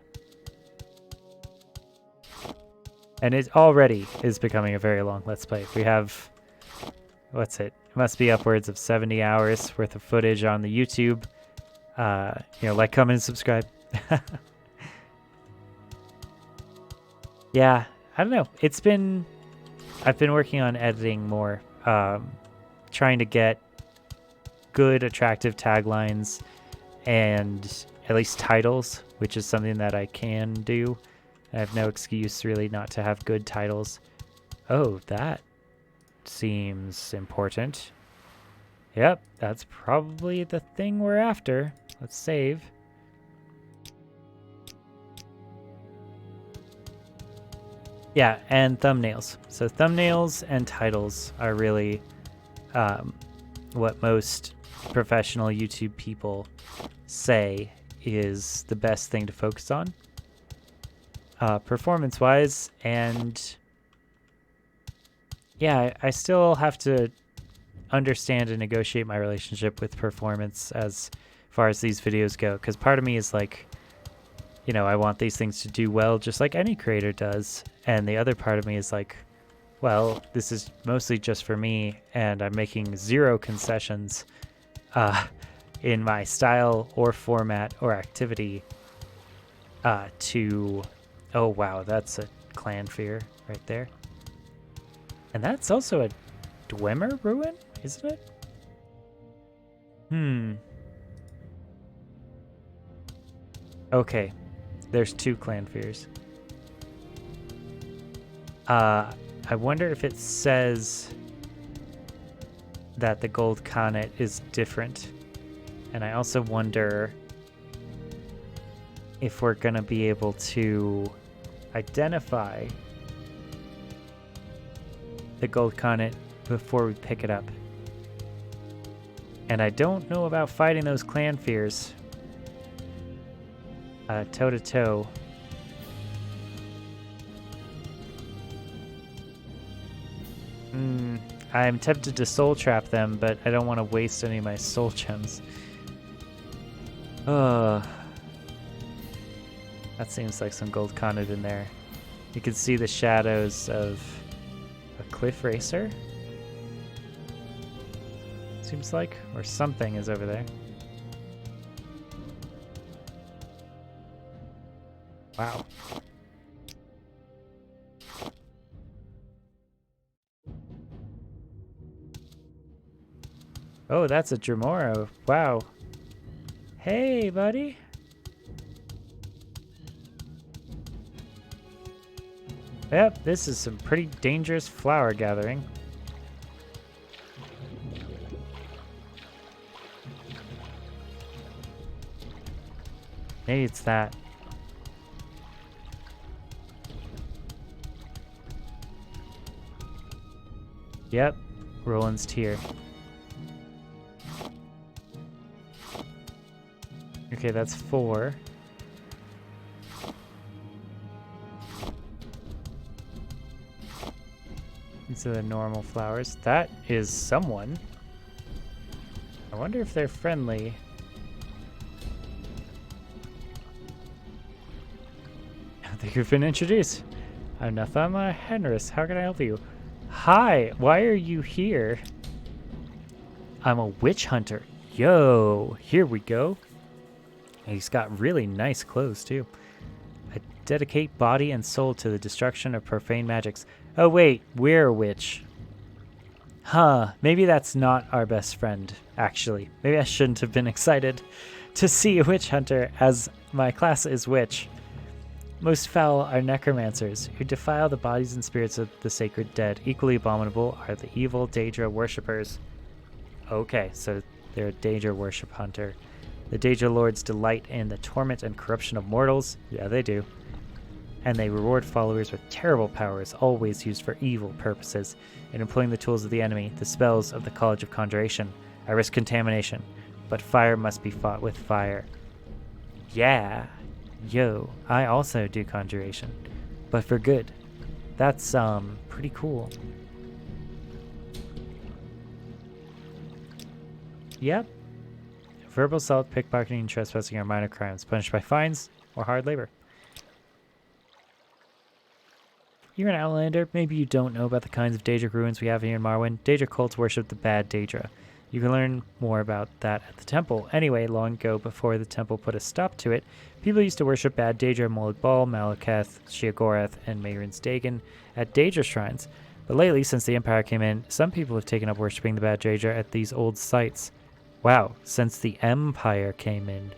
And it already is becoming a very long Let's Play. We have, what's it? It must be upwards of 70 hours worth of footage on the YouTube. Like, comment, and subscribe. Yeah, I don't know. I've been working on editing more, trying to get good, attractive taglines and at least titles, which is something that I can do. I have no excuse really not to have good titles. Oh, that seems important. Yep, that's probably the thing we're after. Let's save. Yeah, and thumbnails. So thumbnails and titles are really what most professional YouTube people say is the best thing to focus on. Performance-wise, and yeah, I still have to understand and negotiate my relationship with performance as far as these videos go, because part of me is like, I want these things to do well just like any creator does, and the other part of me is like, well, this is mostly just for me, and I'm making zero concessions in my style or format or activity to... Oh, wow, that's a clan fear right there. And that's also a Dwemer ruin, isn't it? Okay, there's 2 clan fears. I wonder if it says that the Gold Comet is different. And I also wonder if we're going to be able to identify the Gold Comet before we pick it up. And I don't know about fighting those clan fears toe to toe. I'm tempted to soul trap them, but I don't want to waste any of my soul gems. That seems like some gold content in there. You can see the shadows of a cliff racer. Seems like, or something is over there. Wow. Oh, that's a Dremoro. Wow. Hey, buddy. Yep, this is some pretty dangerous flower gathering. Maybe it's that. Yep, Roland's tier. Okay, that's 4. These are the normal flowers. That is someone. I wonder if they're friendly. I think you've been introduced. I'm Nathama Henris. How can I help you? Hi, why are you here? I'm a witch hunter. Yo, here we go. He's got really nice clothes, too. I dedicate body and soul to the destruction of profane magics. Oh, wait, we're a witch. Huh, maybe that's not our best friend, actually. Maybe I shouldn't have been excited to see a witch hunter, as my class is witch. Most foul are necromancers, who defile the bodies and spirits of the sacred dead. Equally abominable are the evil Daedra worshippers. Okay, so They're a Daedra worship hunter. The Daedra lords delight in the torment and corruption of mortals. Yeah, they do. And they reward followers with terrible powers, always used for evil purposes, in employing the tools of the enemy, the spells of the College of Conjuration. I risk contamination, but fire must be fought with fire. Yeah. Yo, I also do conjuration, but for good. That's, pretty cool. Yep. Verbal assault, pickpocketing, and trespassing are minor crimes, punished by fines or hard labor. You're an Outlander. Maybe you don't know about the kinds of Daedra ruins we have here in Morrowind. Daedra cults worship the bad Daedra. You can learn more about that at the temple. Anyway, long ago, before the temple put a stop to it, people used to worship bad Daedra, Molag Bal, Malekith, Sheogorath, and Mehrunes Dagon at Daedra shrines. But lately, since the Empire came in, some people have taken up worshipping the bad Daedra at these old sites. Wow, since the Empire came in.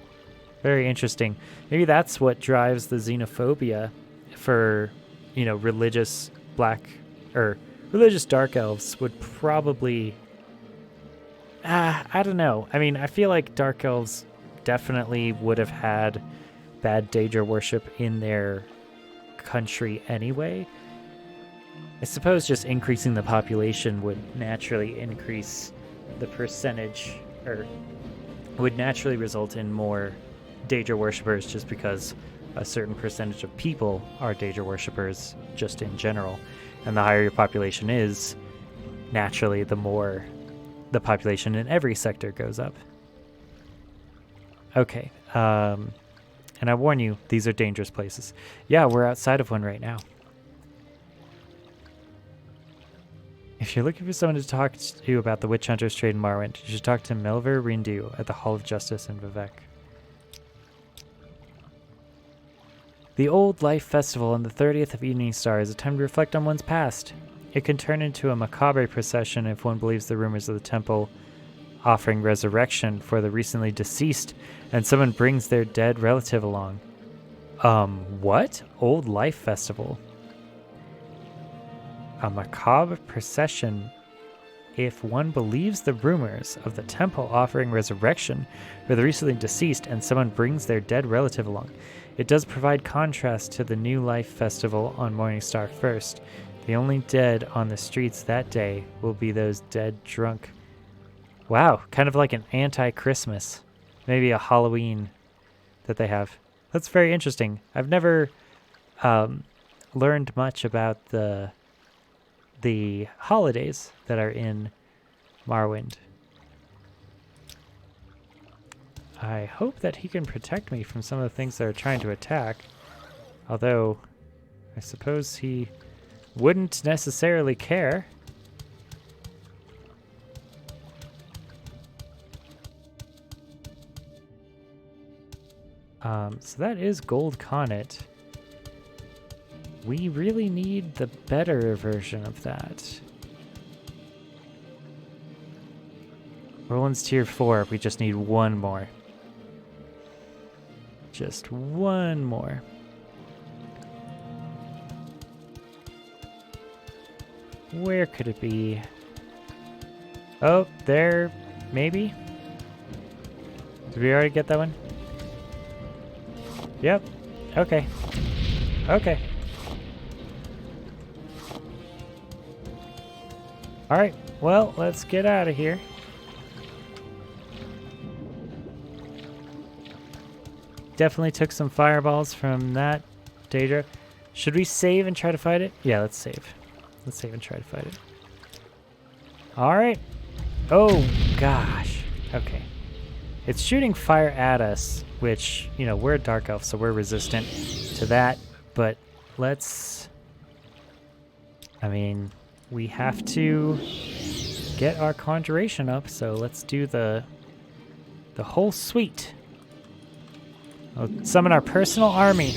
Very interesting. Maybe that's what drives the xenophobia for, you know, religious religious dark elves would probably... I don't know. I mean, I feel like dark elves definitely would have had bad Daedra worship in their country anyway. I suppose just increasing the population would naturally increase the percentage, or would naturally result in more Daedra worshippers just because a certain percentage of people are Daedra worshippers just in general. And the higher your population is, naturally the more the population in every sector goes up. Okay, and I warn you, these are dangerous places. Yeah, we're outside of one right now. If you're looking for someone to talk to about the Witch Hunters trade in Morrowind, you should talk to Melver Rindu at the Hall of Justice in Vivec. The Old Life Festival on the 30th of Evening Star is a time to reflect on one's past. It can turn into a macabre procession if one believes the rumors of the temple offering resurrection for the recently deceased and someone brings their dead relative along. What? Old Life Festival? A macabre procession if one believes the rumors of the temple offering resurrection for the recently deceased and someone brings their dead relative along. It does provide contrast to the New Life Festival on Morningstar First. The only dead on the streets that day will be those dead drunk. Wow, kind of like an anti-Christmas. Maybe a Halloween that they have. That's very interesting. I've never learned much about the holidays that are in Morrowind. I hope that he can protect me from some of the things that are trying to attack. Although, I suppose he wouldn't necessarily care. So that is Gold Connet. We really need the better version of that. Rolands tier 4, we just need one more. Just one more. Where could it be? Oh, there, maybe? Did we already get that one? Yep. Okay. Okay. Alright, well, let's get out of here. Definitely took some fireballs from that Daedra. Should we save and try to fight it? Yeah, let's save. Let's save and try to fight it. Alright. Oh, gosh. Okay. It's shooting fire at us, which, you know, we're a Dark Elf, so we're resistant to that. But let's... I mean, we have to get our conjuration up, so let's do the whole suite. We'll summon our personal army.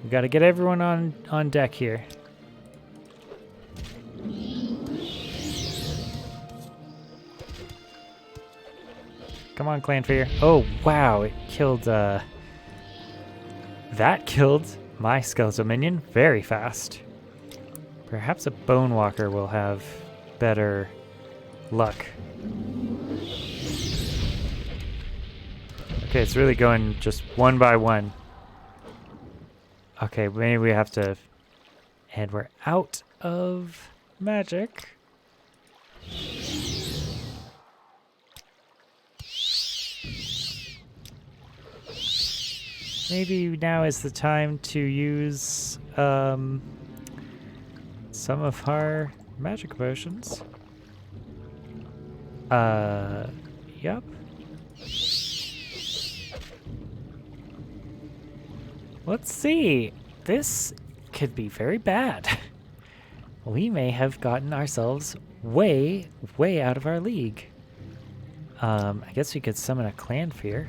We gotta get everyone on deck here. Come on, Clanfear. Oh, wow, it killed, that killed my skeletal minion very fast. Perhaps a Bone Walker will have better luck. Okay, it's really going just one by one. Okay, maybe we have to... And we're out of magic. Maybe now is the time to use some of our magic potions. Yep. Let's see. This could be very bad. We may have gotten ourselves way, way out of our league. I guess we could summon a clan fear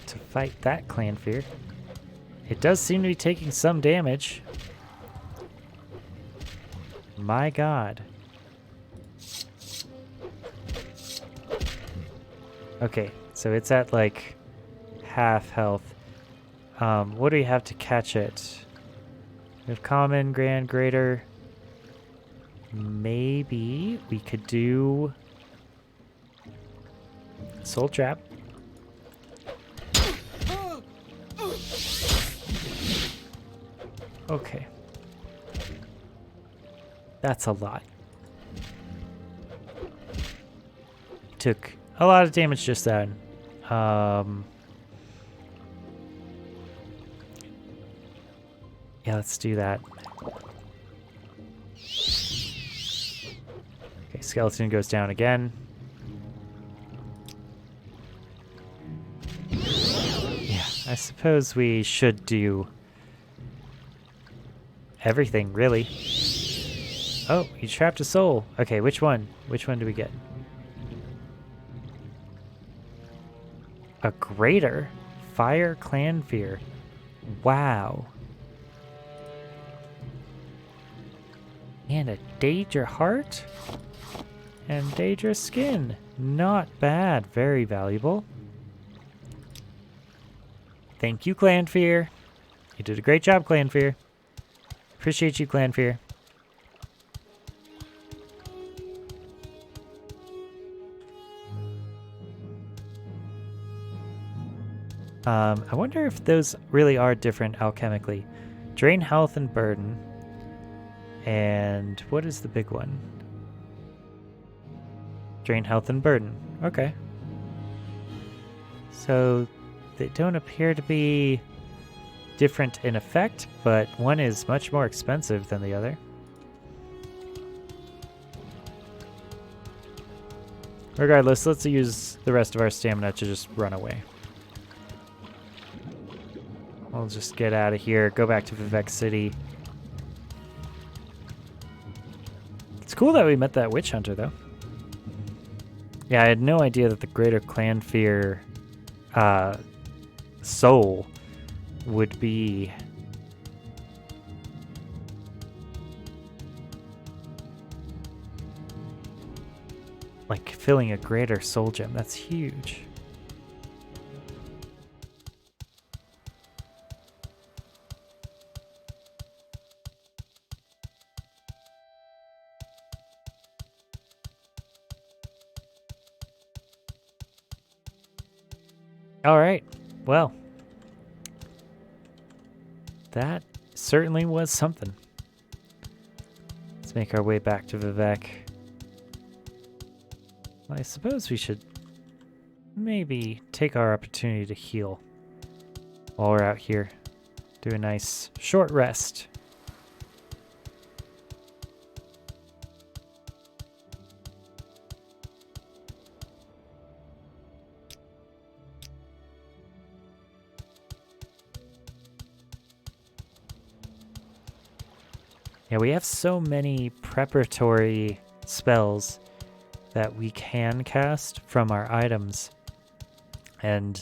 to fight that clan fear. It does seem to be taking some damage. My god. Okay, so it's at like half health. What do we have to catch it? We have common, grand, greater. Maybe we could do soul trap. Okay. That's a lot. Took a lot of damage just then. Yeah, let's do that. Okay, skeleton goes down again. Yeah, I suppose we should do everything, really. Oh, he trapped a soul. Okay, which one? Which one do we get? A greater fire clan fear. Wow. And a Daedra heart and Daedra skin. Not bad. Very valuable. Thank you, Clan Fear. You did a great job, Clan Fear. Appreciate you, Clan Fear. I wonder if those really are different alchemically. Drain health and burden. And what is the big one? Drain health and burden. Okay. So they don't appear to be different in effect, but one is much more expensive than the other. Regardless, let's use the rest of our stamina to just run away. We'll just get out of here, go back to Vivek City. It's cool that we met that witch hunter, though. Yeah, I had no idea that the Greater Clan Fear soul would be like filling a greater soul gem. That's huge. All right. Well, that certainly was something. Let's make our way back to Vivek. Well, I suppose we should maybe take our opportunity to heal while we're out here. Do a nice short rest. Yeah, we have so many preparatory spells that we can cast from our items. And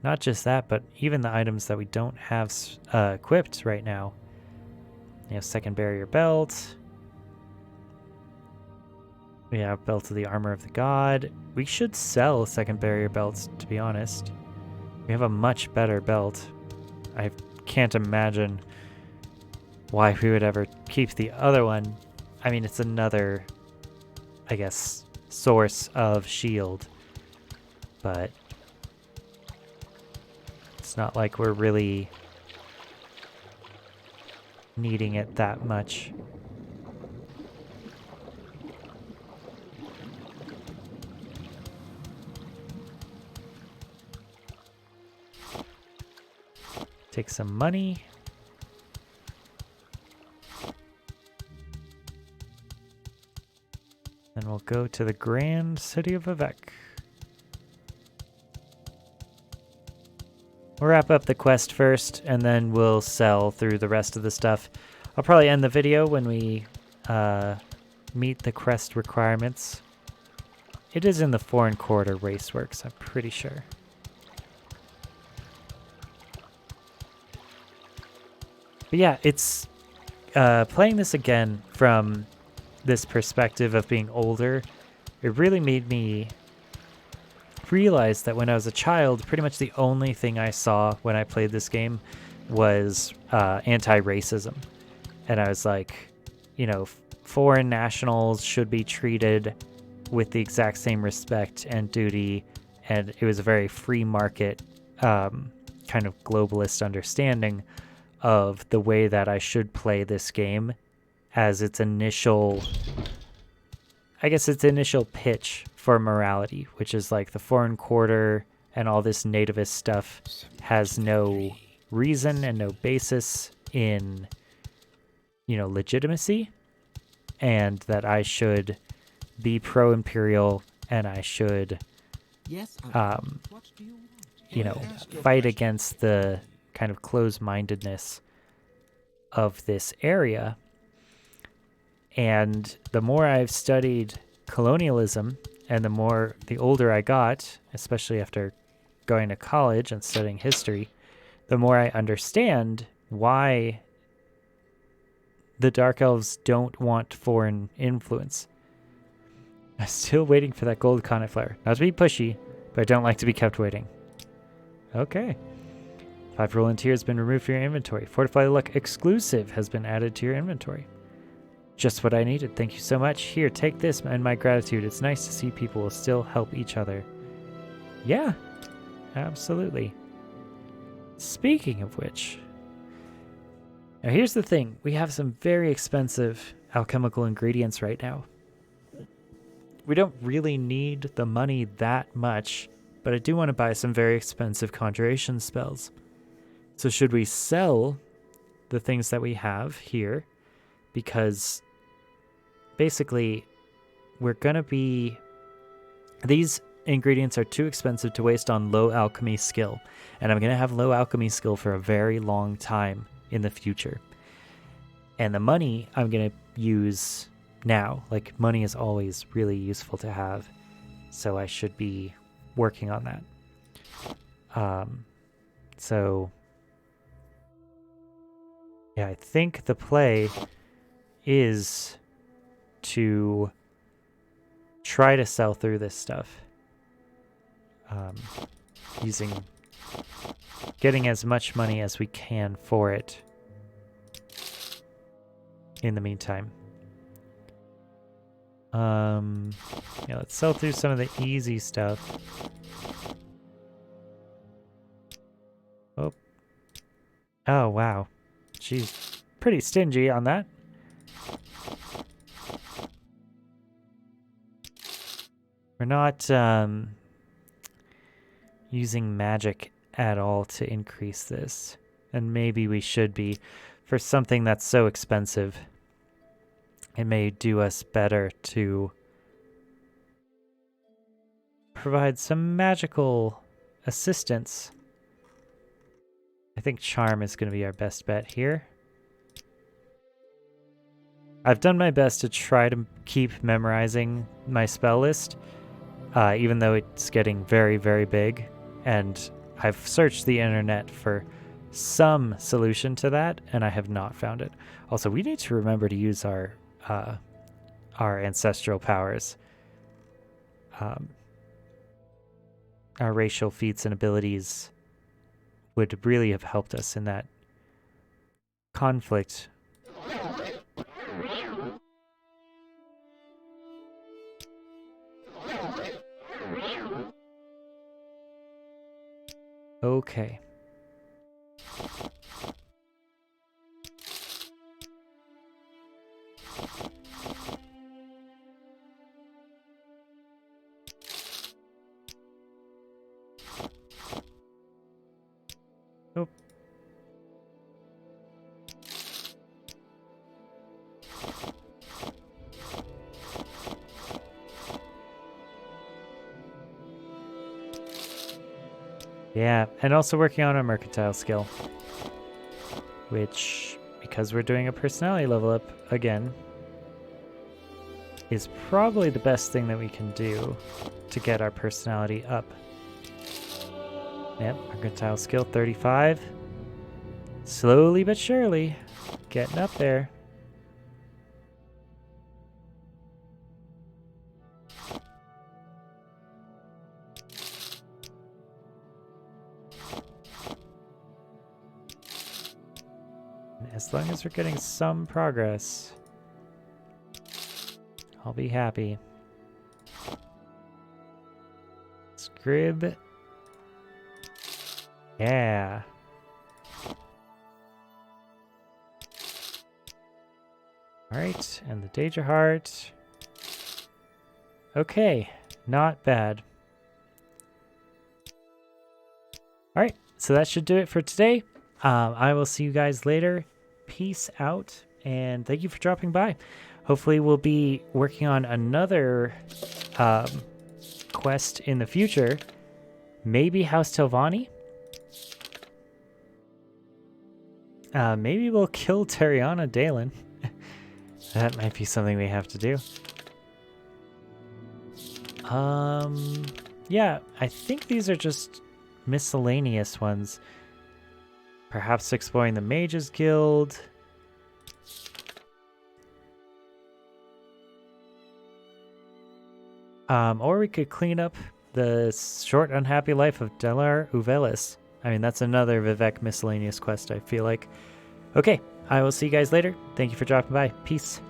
not just that, but even the items that we don't have equipped right now. You have Second Barrier Belt. We have Belt of the Armor of the God. We should sell Second Barrier Belts, to be honest. We have a much better belt. I can't imagine why we would ever keep the other one. I mean, it's another, I guess, source of shield, but it's not like we're really needing it that much. Take some money. Then we'll go to the grand city of Vivec. We'll wrap up the quest first, and then we'll sell through the rest of the stuff. I'll probably end the video when we meet the quest requirements. It is in the Foreign Quarter Raceworks, I'm pretty sure. But yeah, it's playing this again from this perspective of being older. It really made me realize that when I was a child, pretty much the only thing I saw when I played this game was anti-racism. And I was like, you know, foreign nationals should be treated with the exact same respect and duty. And it was a very free market kind of globalist understanding of the way that I should play this game as its initial, I guess its initial pitch for morality, which is like the Foreign Quarter and all this nativist stuff has no reason and no basis in, you know, legitimacy, and that I should be pro-imperial and I should, Yes. What do you want? you know, fight against the kind of closed-mindedness of this area. And the more I've studied colonialism and the older I got, especially after going to college and studying history, the more I understand why the Dark Elves don't want foreign influence. I'm still waiting for that gold connet flower. Not to be pushy, but I don't like to be kept waiting. Okay. 5 Roland Tier has been removed from your inventory. Fortify Luck exclusive has been added to your inventory. Just what I needed. Thank you so much. Here, take this and my gratitude. It's nice to see people will still help each other. Yeah, absolutely. Speaking of which, now here's the thing. We have some very expensive alchemical ingredients right now. We don't really need the money that much, but I do want to buy some very expensive conjuration spells. So should we sell the things that we have here? Because basically we're going to be... These ingredients are too expensive to waste on low alchemy skill. And I'm going to have low alchemy skill for a very long time in the future. And the money I'm going to use now. Like, money is always really useful to have. So I should be working on that. So... yeah, I think the play is to try to sell through this stuff. Getting as much money as we can for it in the meantime. Yeah, let's sell through some of the easy stuff. Oh, wow. She's pretty stingy on that. We're not using magic at all to increase this. And maybe we should be. For something that's so expensive, it may do us better to provide some magical assistance. I think charm is going to be our best bet here. I've done my best to try to keep memorizing my spell list, even though it's getting very, very big. And I've searched the internet for some solution to that, and I have not found it. Also, we need to remember to use our ancestral powers. Our racial feats and abilities would really have helped us in that conflict. Okay. Oh. Yeah, and also working on a mercantile skill, which, because we're doing a personality level up again, is probably the best thing that we can do to get our personality up. Yep, mercantile skill 35. Slowly but surely, getting up there. As long as we're getting some progress, I'll be happy. Scrib. Yeah. Alright, and the Danger Heart. Okay, not bad. Alright, so that should do it for today. I will see you guys later. Peace out, and thank you for dropping by. Hopefully we'll be working on another quest in the future. Maybe House Telvanni? Maybe we'll kill Tariana Dalen. That might be something we have to do. Yeah, I think these are just miscellaneous ones. Perhaps exploring the Mages Guild. Or we could clean up the short unhappy life of Delar Uvelis. I mean, that's another Vivek miscellaneous quest, I feel like. Okay, I will see you guys later. Thank you for dropping by. Peace.